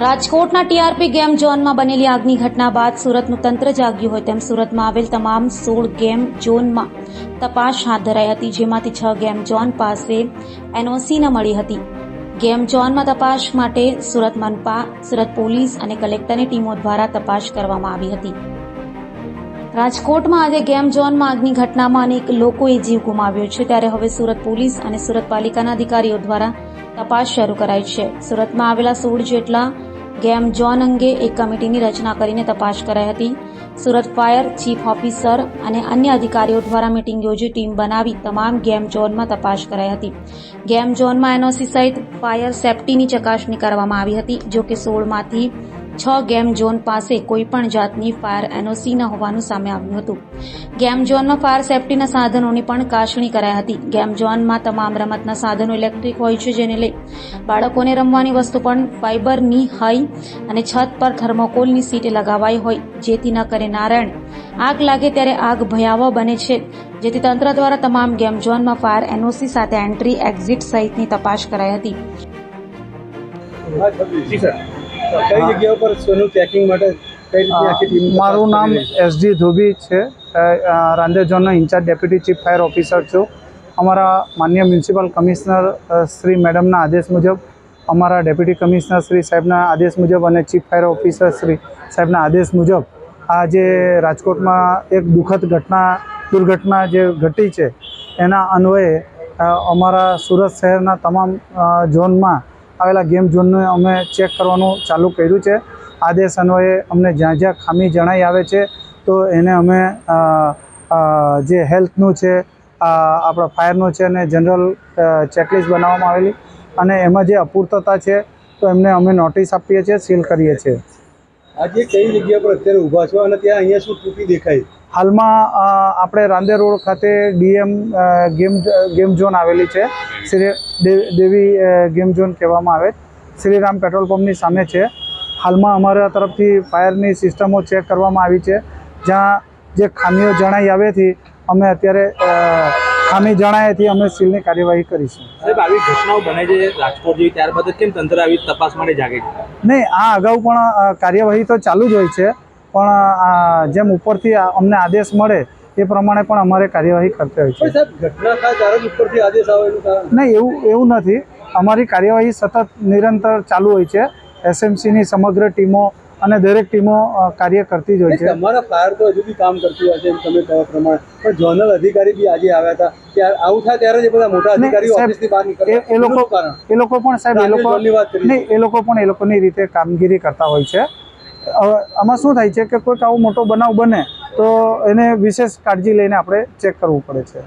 રાજકોટના TRP game ઝોનમાં બનેલી આગની ઘટના બાદ સુરતનું તંત્ર જાગ્યું હોય તેમ સુરતમાં આવેલ તમામ 16 ગેમ ઝોનમાં તપાસ હાથ ધરાઈ હતી, જેમાંથી 6 ગેમ ઝોન પાસે એનઓસી ન મળી હતી। ગેમ ઝોનમાં તપાસ માટે સુરત મનપા, સુરત પોલીસ અને કલેક્ટરની ટીમો દ્વારા તપાસ કરવામાં આવી હતી। રાજકોટમાં આજે ગેમ ઝોનમાં આગની ઘટનામાં અનેક લોકોએ જીવ ગુમાવ્યો છે, ત્યારે હવે સુરત પોલીસ અને સુરત પાલિકાના અધિકારીઓ દ્વારા તપાસ શરૂ કરાઈ છે। સુરતમાં આવેલા 16 જેટલા ગેમ ઝોન અંગે એક કમિટીની રચના કરીને તપાસ કરાઈ હતી। સુરત ફાયર ચીફ ઓફિસર અને અન્ય અધિકારીઓ દ્વારા મીટિંગ યોજી ટીમ બનાવી તમામ ગેમ ઝોનમાં તપાસ કરાઈ હતી। ગેમ ઝોનમાં એનઓસી સહિત ફાયર સેફટીની ચકાસણી કરવામાં આવી હતી। જો કે 16માંથી 6 ગેમ ઝોન પાસે કોઈપણ જાતની ફાયર એનઓસી ન હોવાનું સામે આવ્યું હતું। ગેમ ઝોનમાં ફાયર સેફટીના સાધનોની પણ કાશણી કરાઈ હતી। ગેમ ઝોનમાં તમામ રમતના સાધનો ઇલેક્ટ્રિક હોય છે, જેને લઈ બાળકોને રમવાની વસ્તુ પણ ફાઇબરની હોય અને છત પર થર્મોકોલની સીટ લગાવાઈ હોય, જેથી ન કરે નારાયણ આગ લાગે ત્યારે આગ ભયાવહ બને છે, જેથી તંત્ર દ્વારા તમામ ગેમ ઝોનમાં ફાયર એનઓસી સાથે એન્ટ્રી એક્ઝિટ સહિતની તપાસ કરાઈ હતી। કઈ જગ્યા પર સોનું ચેકિંગ માટે કઈ રીતે આખી ટીમ? મારું નામ એસડી ધોબી છે, રાંદેર ઝોનનો incharge deputy chief fire officer છું। અમારા માન્ય મ્યુનિસિપલ કમિશનર શ્રી મેડમના આદેશ મુજબ, અમારા ડેપ્યુટી કમિશનર શ્રી સાહેબના આદેશ મુજબ અને ચીફ ફાયર ઓફિસર શ્રી સાહેબના આદેશ મુજબ આજે રાજકોટમાં એક દુઃખદ દુર્ઘટના જે ઘટી છે, એના અન્વયે અમારા સુરત શહેરના તમામ ઝોનમાં આવેલા ગેમ ઝોનને અમે ચેક કરવાનું ચાલુ કર્યું છે। આદેશ અન્વયે અમને જ્યાં જ્યાં ખામી જણાઈ આવે છે તો એને અમે જે હેલ્થનું છે, આપણા ફાયરનું છે અને જનરલ ચેકલિસ્ટ બનાવવામાં આવેલી, અને એમાં જે અપૂર્તતા છે તો એમને અમે નોટિસ આપીએ છીએ, સીલ કરીએ છીએ। આજે કઈ જગ્યા પર અત્યારે ઊભા છો અને ત્યાં અહીંયા શું તૂટી દેખાય? હાલમાં આપણે રાંદેર રોડ ખાતે ડીએમ ગેમ ઝોન આવેલી છે, શ્રી દેવી ગેમ ઝોન કહેવામાં આવે, શ્રીરામ પેટ્રોલ પંપની સામે છે। હાલમાં અમારા તરફથી ફાયરની સિસ્ટમો ચેક કરવામાં આવી છે, જ્યાં જે ખામીઓ જણાઈ આવેથી અમે અત્યારે ખામી જણાયેથી અમે સીલની કાર્યવાહી કરીશું। સાહેબ, આવી ઘટનાઓ બને છે રાજકોટ જેવી, ત્યારબાદ કેમ તંત્ર આવી તપાસ માટે જાગે છે? નહીં, આ અગાઉ પણ કાર્યવાહી તો ચાલુ જ હોય છે, પણ જેમ ઉપરથી અમને આદેશ મળે એ પ્રમાણે પણ અમારે કાર્યવાહી કરતા હોય છે। સાહેબ, ઘટના થાય ત્યારે જ ઉપરથી આદેશ આવે એનું કારણ? નહીં, એવું નથી, અમારી કાર્યવાહી સતત નિરંતર ચાલુ હોય છે। એસએમસીની સમગ્ર ટીમો અને દરેક ટીમો કાર્ય કરતી જ હોય છે। અમારા ફાયર તો હજુ બી કામ કરતી હોય છે એમ તમે કહો પ્રમાણે, પણ ઝોનલ અધિકારી બી આજે આવ્યા હતા, ત્યારે આવું થાય ત્યારે જ એ બધા મોટા અધિકારીઓ ઓફિસથી બહાર નીકળે એ લોકો પણ સાહેબ એ લોકો પણ એ લોકોની રીતે કામગીરી કરતા હોય છે। આમાં શું થાય છે કે કોઈક આવો મોટો બનાવ બને તો એને વિશેષ કાળજી લઈને આપણે ચેક કરવું પડે છે।